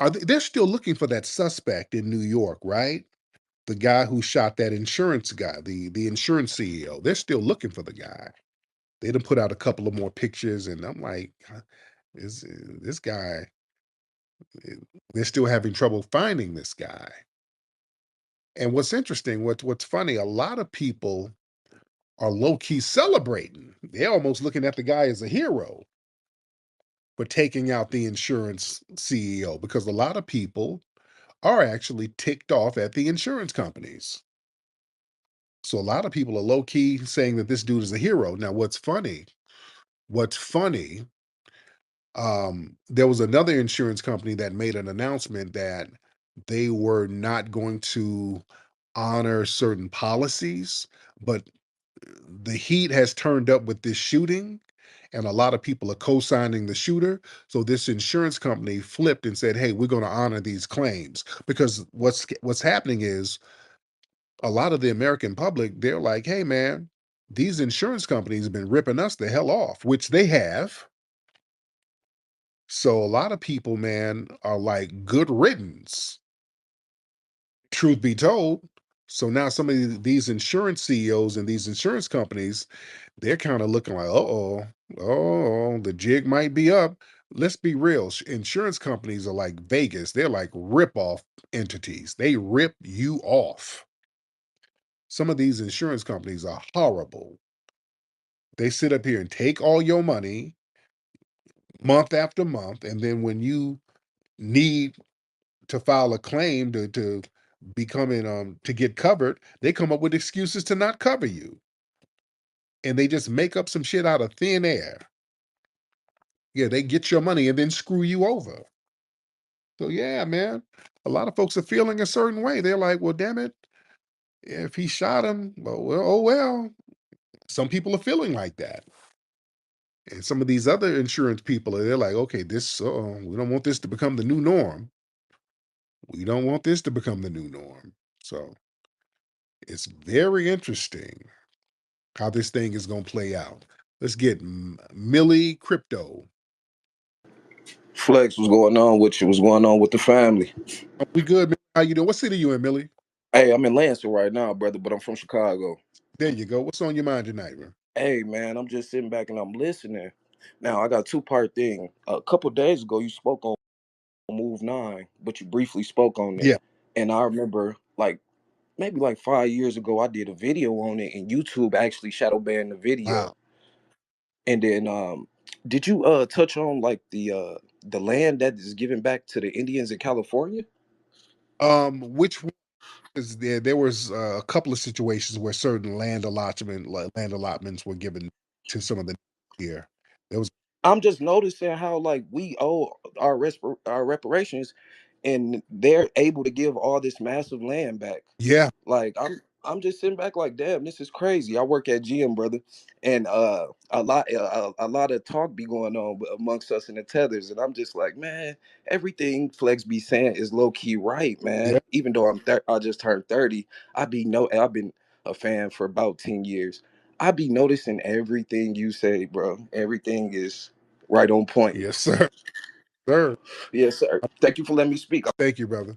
they're still looking for that suspect in New York, right? The guy who shot that insurance guy, the insurance CEO. They're still looking for the guy. They done put out a couple of more pictures, and I'm like, "Huh, is this guy? eh, They're still having trouble finding this guy." And what's interesting, what's funny, a lot of people are low key celebrating. They're almost looking at the guy as a hero for taking out the insurance CEO because a lot of people are actually ticked off at the insurance companies. So a lot of people are low key saying that this dude is a hero. Now, what's funny, there was another insurance company that made an announcement that they were not going to honor certain policies, but the heat has turned up with this shooting, and a lot of people are co-signing the shooter. So this insurance company flipped and said, "Hey, we're going to honor these claims," because what's happening is a lot of the American public, they're like, "Hey, man, these insurance companies have been ripping us the hell off," which they have. So a lot of people, man, are like, "Good riddance." Truth be told. So now some of these insurance CEOs and these insurance companies, they're kind of looking like, uh-oh, oh, the jig might be up. Let's be real. Insurance companies are like Vegas. They're like rip-off entities. They rip you off. Some of these insurance companies are horrible. They sit up here and take all your money month after month, and then when you need to file a claim to become in to get covered, they come up with excuses to not cover you. And they just make up some shit out of thin air. Yeah, they get your money and then screw you over. So yeah, man, a lot of folks are feeling a certain way. They're like, well, damn it, if he shot him, well, oh well. Some people are feeling like that. And some of these other insurance people, they're like, okay, this we don't want this to become the new norm. We don't want this to become the new norm. So it's very interesting how this thing is going to play out. Let's get Millie Crypto. Flex, what's going on with you? What's going on with the family? We good, man? How you doing? What city you in, Millie? Hey, I'm in Lansing right now, brother, but I'm from Chicago. There you go. What's on your mind tonight, man? Hey, man, I'm just sitting back and I'm listening. Now, I got a two-part thing. A couple days ago, you spoke on Move 9, but you briefly spoke on it. Yeah. And I remember, like, maybe like 5 years ago, I did a video on it, and YouTube actually shadow banned the Wow. video. And then, did you touch on like the land that is given back to the Indians in California? Which one is there? There was a couple of situations where certain land allotments were given to some of the here. There was I'm just noticing how like we owe our reparations, and they're able to give all this massive land back. yeah, Like I'm just sitting back like, damn, this is crazy. I work at GM, brother, and a lot of talk be going on amongst us in the tethers, and I'm just like, man, everything Flex be saying is low key right, man. yeah, Even though I just turned 30, I've been a fan for about 10 years. I be noticing everything you say, bro. Everything is right on point. yes, sir, sir. Yes, sir. Thank you for letting me speak. Thank you, brother.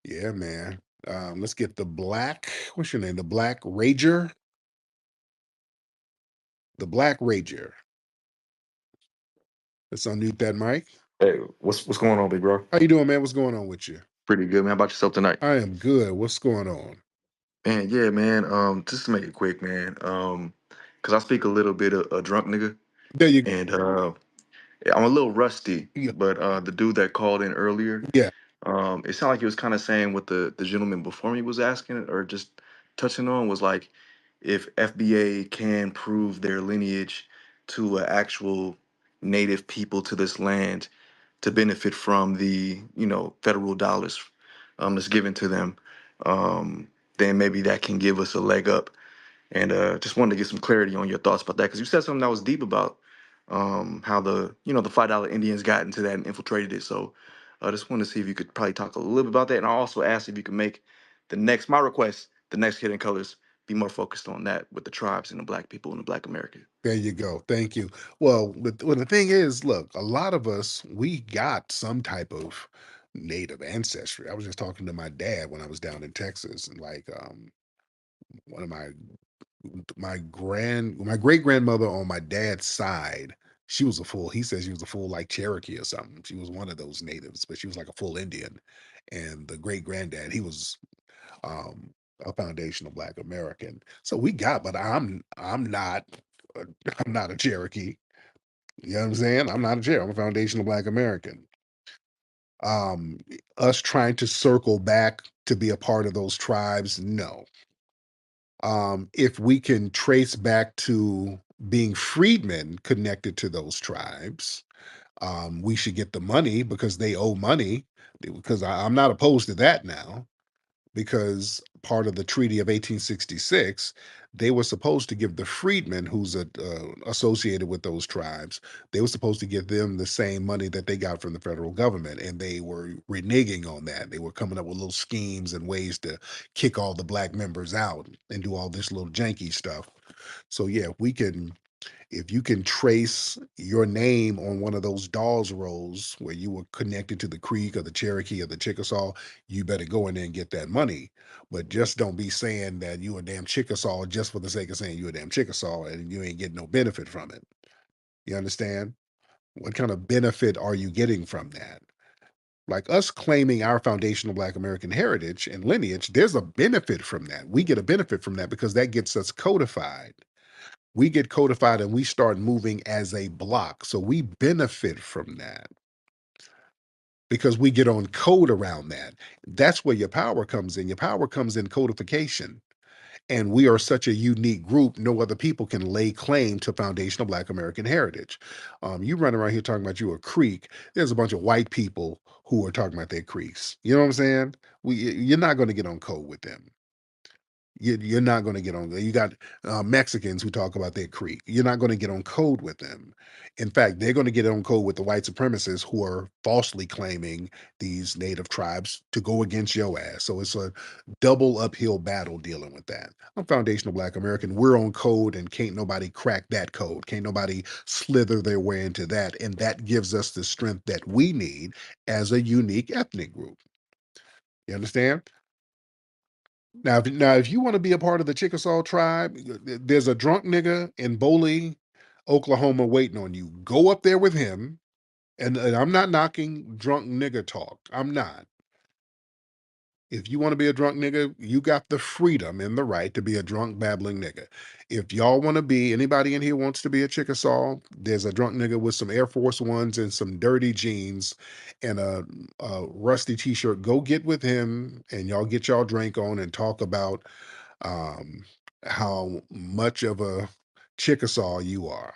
Yeah, man. Let's get the black. What's your name? The Black Rager. The Black Rager. Let's unmute that mic. Hey, what's going on, big bro? How you doing, man? What's going on with you? Pretty good, man. How about yourself tonight? I am good. What's going on? Man, yeah, man. Just to make it quick, man. Cause I speak a little bit of a drunk nigga, There you go. and yeah, I'm a little rusty. Yeah, But the dude that called in earlier, yeah, it sounded like he was kind of saying what the gentleman before me was asking, or just touching on was like, if FBA can prove their lineage to actual native people to this land to benefit from the federal dollars that's given to them, then maybe that can give us a leg up. And just wanted to get some clarity on your thoughts about that because you said something that was deep about how the $5 Indians got into that and infiltrated it. So I just wanted to see if you could probably talk a little bit about that, and I also asked if you could make my request, the next Hidden Colors, be more focused on that with the tribes and the black people and the black America. there you go. Thank you. Well, the thing is, look, a lot of us, we got some type of native ancestry. I was just talking to my dad when I was down in Texas, and like one of my great grandmother on my dad's side, she was a full, he says she was a full like Cherokee or something. She was one of those natives, but she was like a full Indian. And the great granddad, he was um a foundational black American. So we got, but I'm not a, I'm not a Cherokee. You know what I'm saying? I'm not a Cherokee. I'm a foundational black American. Um Us trying to circle back to be a part of those tribes, no. If we can trace back to being freedmen connected to those tribes, we should get the money because they owe money. Because I'm not opposed to that now, because part of the Treaty of 1866, they were supposed to give the freedmen who's associated with those tribes, they were supposed to give them the same money that they got from the federal government, and they were reneging on that. They were coming up with little schemes and ways to kick all the black members out and do all this little janky stuff. So yeah, if you can trace your name on one of those dolls rolls where you were connected to the Creek or the Cherokee or the Chickasaw, you better go in there and get that money. But just don't be saying that you a damn Chickasaw just for the sake of saying you a damn Chickasaw and you ain't getting no benefit from it. You understand? What kind of benefit are you getting from that? Like us claiming our foundational Black American heritage and lineage, there's a benefit from that. We get a benefit from that because that gets us codified. We get codified and we start moving as a block. So we benefit from that because we get on code around that. That's where your power comes in. Your power comes in codification. And we are such a unique group, no other people can lay claim to foundational Black American heritage. You run around here talking about you a Creek. There's a bunch of white people who are talking about their Creeks. You know what I'm saying? You're not going to get on code with them. You're not going to get on. You got Mexicans who talk about their creek. You're not going to get on code with them. In fact, they're going to get on code with the white supremacists who are falsely claiming these native tribes to go against your ass. So it's a double uphill battle dealing with that. I'm foundational Black American. We're on code, and can't nobody crack that code. Can't nobody slither their way into that. And that gives us the strength that we need as a unique ethnic group. You understand? Now, if you want to be a part of the Chickasaw tribe, there's a drunk nigga in Boley, Oklahoma, waiting on you. Go up there with him, and I'm not knocking drunk nigga talk. I'm not. If you want to be a drunk nigga, you got the freedom and the right to be a drunk babbling nigga. If y'all want to be, anybody in here wants to be a Chickasaw, there's a drunk nigga with some Air Force Ones and some dirty jeans and a rusty t-shirt. Go get with him, and y'all get y'all drink on and talk about um, how much of a Chickasaw you are.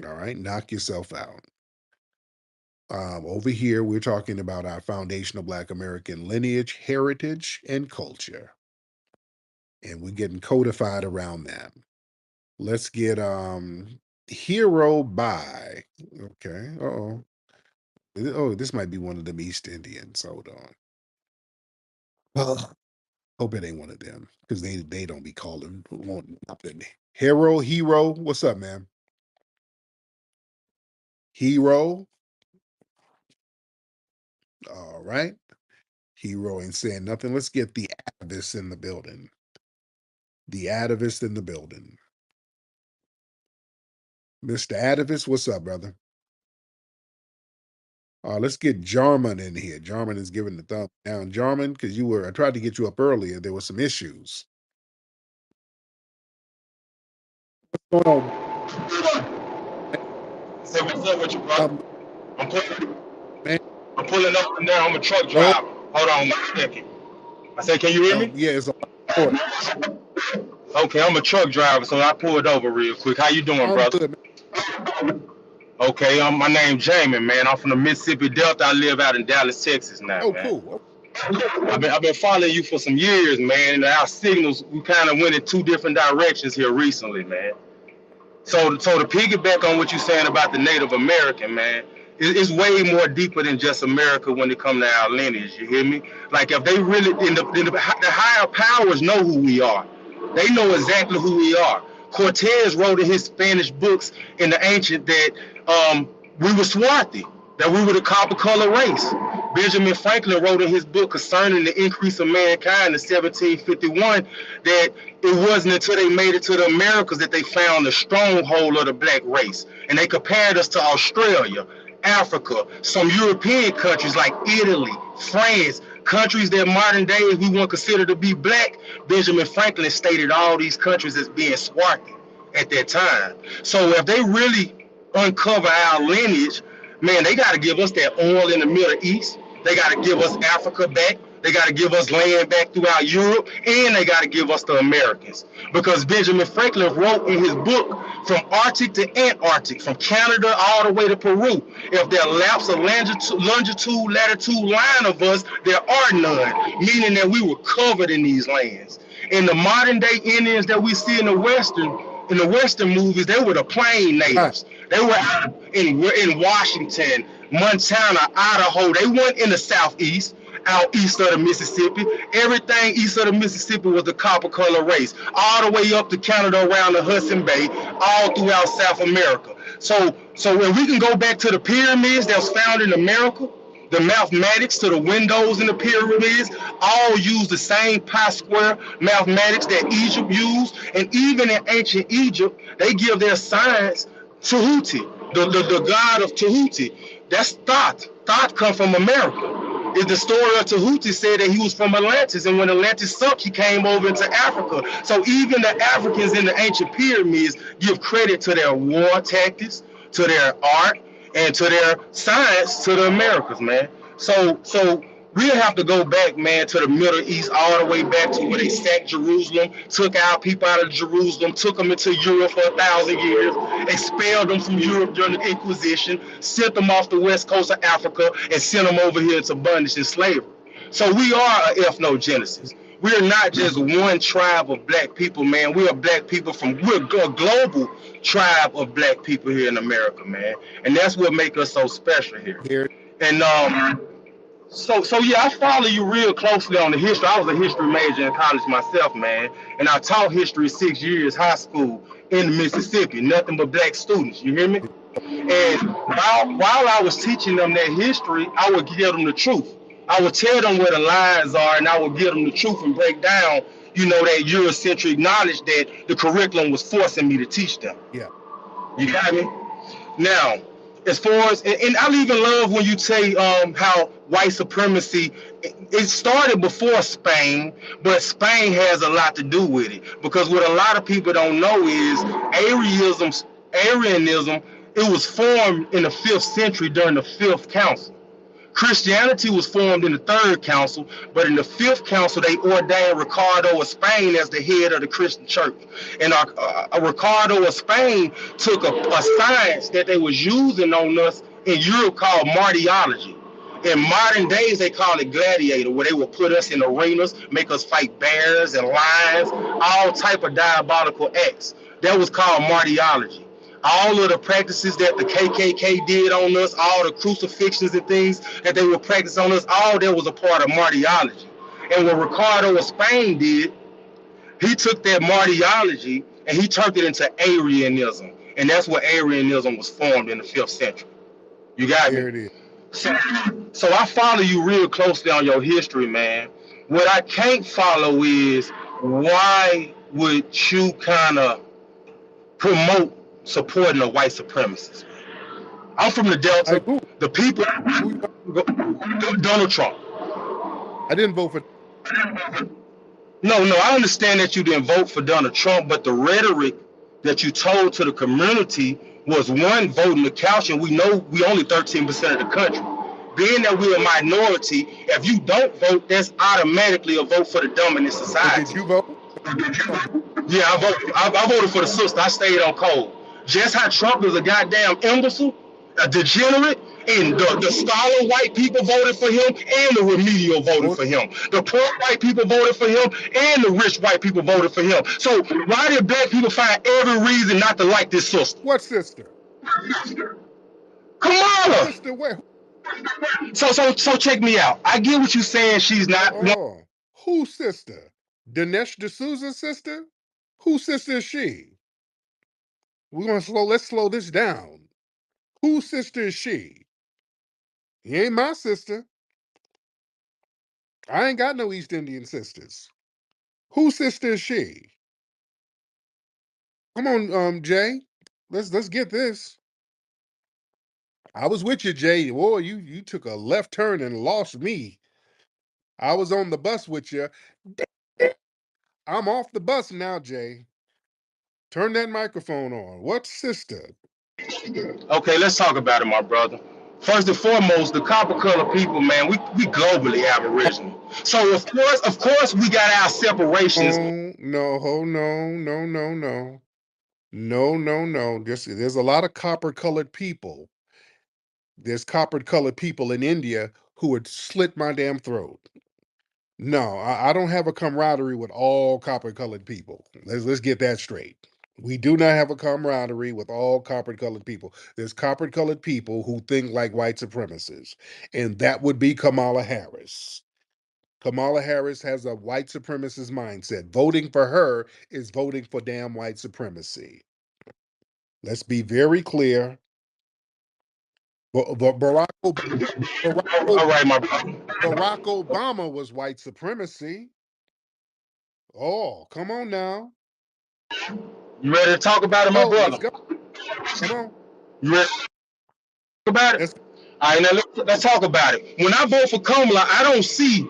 All right, knock yourself out. Over here, we're talking about our foundational Black American lineage, heritage, and culture, and we're getting codified around that. Let's get Hero by. Okay. Uh-oh. Oh, this might be one of them East Indians. Hold on. Hope it ain't one of them because they don't be calling want nothing. Hero, what's up, man? Hero. All right. Hero ain't saying nothing. Let's get the Atavist in the building. The Atavist in the building. Mr. Atavist, what's up, brother? Let's get Jarman in here. Jarman is giving the thumb down. Jarman, because I tried to get you up earlier. There were some issues. What's going on, Say what's up with you, brother? um, I'm pulling, man? I'm pulling up and down. I'm a truck Go ahead. driver. Hold on 1 second. I said, can you hear me? Yeah, it's a lot of Okay, I'm a truck driver, so I pulled over real quick. How you doing, I'm brother? good, man. Okay, my name's Jamie, man. I'm from the Mississippi Delta. I live out in Dallas, Texas now, Oh, man. cool. I've been following you for some years, man. And our signals, we kind of went in two different directions here recently, man. So to piggyback on what you're saying about the Native American, man, it's way more deeper than just America when it comes to our lineage. You hear me? Like if they really, the higher powers know who we are. They know exactly who we are. Cortez wrote in his Spanish books in the ancient that we were swarthy, that we were the copper color race. Benjamin Franklin wrote in his book concerning the increase of mankind in 1751 that it wasn't until they made it to the Americas that they found the stronghold of the black race. And they compared us to Australia, Africa, some European countries like Italy, France, countries that modern day we want to consider to be black. Benjamin Franklin stated all these countries as being swarthy at that time. So if they really uncover our lineage, man, they got to give us that oil in the Middle East. They got to give us Africa back. They got to give us land back throughout Europe, and they got to give us the Americans. Because Benjamin Franklin wrote in his book, from Arctic to Antarctic, from Canada all the way to Peru, if there lapse a longitude, latitude line of us, there are none, meaning that we were covered in these lands. And the modern day Indians that we see in the Western movies, they were the plain Right. natives. They were out in Washington, Montana, Idaho. They weren't in the Southeast, out east of the Mississippi. Everything east of the Mississippi was the copper color race, all the way up to Canada around the Hudson Bay, all throughout South America. So when we can go back to the pyramids that was found in America, the mathematics to the windows in the pyramids all use the same pi square mathematics that Egypt used. And even in ancient Egypt, they give their science Tahuti, the god of Tahuti. That's Thoth. Thoth come from America. Is the story of Tahuti said that he was from Atlantis, and when Atlantis sunk, he came over into Africa. So even the Africans in the ancient pyramids give credit to their war tactics, to their art, and to their science to the Americas, man. So we'll have to go back, man, to the Middle East, all the way back to where they sacked Jerusalem, took our people out of Jerusalem, took them into Europe for 1,000 years, expelled them from Europe during the Inquisition, sent them off the west coast of Africa, and sent them over here to bondage and slavery. So we are an ethnogenesis. We're not just one tribe of black people, man. We're black people we're a global tribe of black people here in America, man. And that's what makes us so special here. Here. And so yeah, I follow you real closely on the history. I was a history major in college myself, man, and I taught history 6 years high school in Mississippi. Nothing but black students. You hear me? And while I was teaching them that history, I would give them the truth. I would tell them where the lines are, and I would give them the truth and break down, that Eurocentric knowledge that the curriculum was forcing me to teach them. Yeah. You got me? Now, as far as, and I even love when you say how white supremacy, it started before Spain, but Spain has a lot to do with it. Because what a lot of people don't know is Arianism, it was formed in the 5th century during the 5th council. Christianity was formed in the 3rd council, but in the 5th council, they ordained Ricardo of Spain as the head of the Christian church. And Ricardo of Spain took a science that they was using on us in Europe called martyrology. In modern days, they call it gladiator, where they will put us in arenas, make us fight bears and lions, all type of diabolical acts. That was called martyrology. All of the practices that the KKK did on us, all the crucifixions and things that they would practice on us, all that was a part of martyrology. And what Ricardo of Spain did, he took that martyrology and he turned it into Arianism. And that's where Arianism was formed in the 5th century. You got Here me? it is. So I follow you real closely on your history, man. What I can't follow is why would you kind of promote supporting the white supremacists? I'm from the Delta. Like who? The people, Donald Trump. I didn't vote for. No, I understand that you didn't vote for Donald Trump, but the rhetoric that you told to the community was one, voting the couch, and we know we only 13% of the country. Being that we're a minority, if you don't vote, that's automatically a vote for the dominant But society. did you vote? Yeah, I voted for the sister. I stayed on cold. Just how Trump is a goddamn imbecile, a degenerate, and the scholar white people voted for him, and the remedial voted for him. The poor white people voted for him, and the rich white people voted for him. So why did black people find every reason not to like this sister? What sister? Kamala. Sister where? So check me out. I get what you're saying. She's not. Oh, whose sister? Dinesh D'Souza's sister? Whose sister is she? Let's slow this down. Whose sister is she? He ain't my sister. I ain't got no East Indian sisters. Whose sister is she? Come on, Jay. Let's get this. I was with you, Jay. Boy, you took a left turn and lost me. I was on the bus with you. I'm off the bus now, Jay. Turn that microphone on. What sister? Okay, let's talk about it, my brother. First and foremost, the copper color people, man, we globally aboriginal. So of course, we got our separations. Oh no, oh no, no, no, no. No, no, no. There's a lot of copper colored people. There's copper colored people in India who would slit my damn throat. No, I don't have a camaraderie with all copper colored people. Let's get that straight. We do not have a camaraderie with all copper colored people. There's copper colored people who think like white supremacists, and that would be Kamala Harris. Kamala Harris has a white supremacist mindset. Voting for her is voting for damn white supremacy. Let's be very clear. Barack, Barack, All right, my brother. Barack Obama was white supremacy. Oh, come on now. You ready to talk about it, my Oh, let's brother? go. Come on. You ready to talk about it? Let's All right, now let's talk about it. When I vote for Kamala, I don't see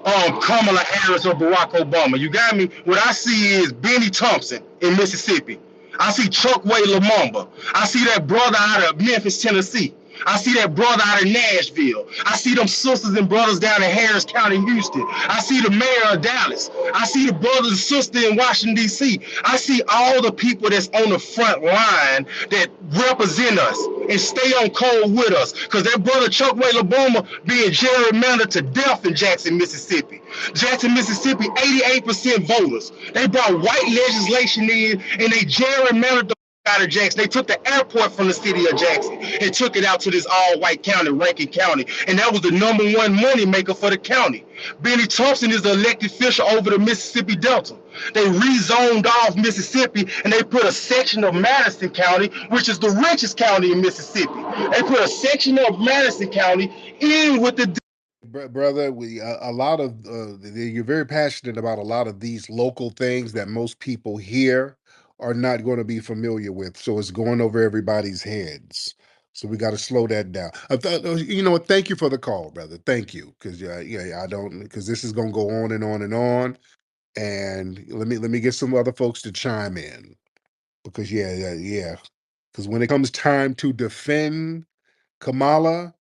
Kamala Harris or Barack Obama. You got me? What I see is Benny Thompson in Mississippi. I see Chuckway Lumumba. I see that brother out of Memphis, Tennessee. I see that brother out of Nashville. I see them sisters and brothers down in Harris County, Houston. I see the mayor of Dallas. I see the brothers and sisters in Washington, D.C. I see all the people that's on the front line that represent us and stay on code with us. Because that brother Chuckway Lumumba being gerrymandered to death in Jackson, Mississippi. Jackson, Mississippi, 88% voters. They brought white legislation in and they gerrymandered the out of Jackson. They took the airport from the city of Jackson and took it out to this all-white county, Rankin County, and that was the #1 money maker for the county. Benny Thompson is the elected official over the Mississippi Delta. They rezoned off Mississippi and they put a section of Madison County, which is the richest county in Mississippi. They put a section of Madison County in with the brother, we a lot of you're very passionate about a lot of these local things that most people here are not going to be familiar with. So it's going over everybody's heads. So we got to slow that down. You know what? Thank you for the call, brother. Thank you, because yeah, I don't because this is going to go on and on and on. And let me get some other folks to chime in because yeah. Because when it comes time to defend Kamala,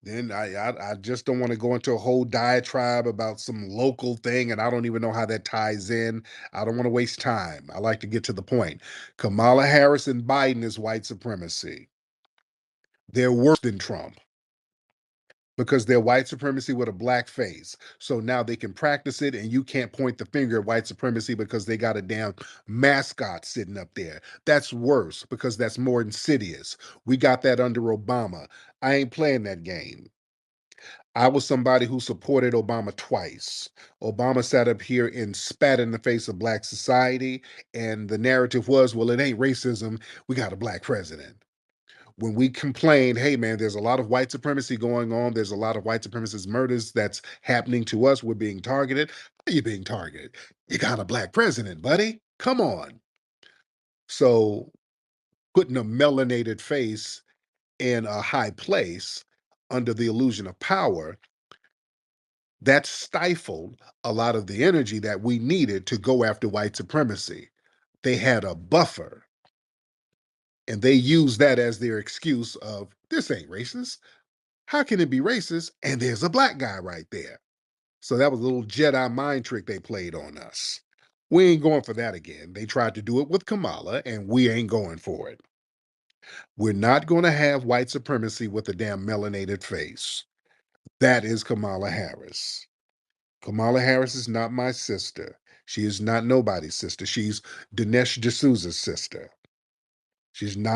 then I just don't want to go into a whole diatribe about some local thing, and I don't even know how that ties in. I don't want to waste time. I like to get to the point. Kamala Harris and Biden is white supremacy. They're worse than Trump because they're white supremacy with a black face. So now they can practice it, and you can't point the finger at white supremacy because they got a damn mascot sitting up there. That's worse because that's more insidious. We got that under Obama. I ain't playing that game. I was somebody who supported Obama twice. Obama sat up here and spat in the face of black society, and the narrative was, well, it ain't racism. We got a black president. When we complained, hey man, there's a lot of white supremacy going on. There's a lot of white supremacist murders that's happening to us. We're being targeted. How are you being targeted? You got a black president, buddy. Come on. So putting a melanated face in a high place under the illusion of power, that stifled a lot of the energy that we needed to go after white supremacy. They had a buffer, and they used that as their excuse of this ain't racist. How can it be racist? And there's a black guy right there. So that was a little Jedi mind trick they played on us. We ain't going for that again. They tried to do it with Kamala, and we ain't going for it. We're not going to have white supremacy with a damn melanated face. That is Kamala Harris. Kamala Harris is not my sister. She is not nobody's sister. She's Dinesh D'Souza's sister. She's not